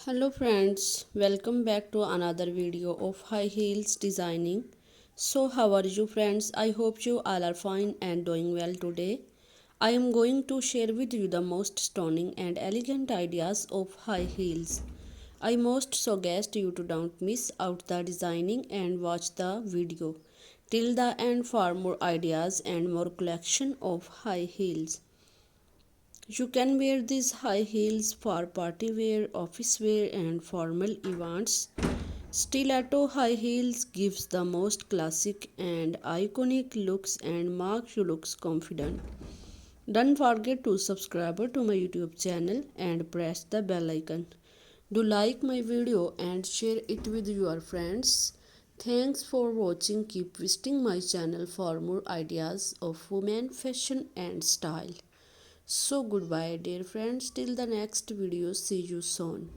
Hello friends, welcome back to another video of high heels designing. So how are you friends? I hope you all are fine and doing well today. I am going to share with you the most stunning and elegant ideas of high heels. I most suggest you to don't miss out the designing and watch the video till the end for more ideas and more collection of high heels. You can wear these high heels for party wear, office wear and formal events. Stiletto high heels gives the most classic and iconic looks and makes you look confident. Don't forget to subscribe to my YouTube channel and press the bell icon. Do like my video and share it with your friends. Thanks for watching. Keep visiting my channel for more ideas of women fashion and style. So goodbye dear friends, till the next video, see you soon.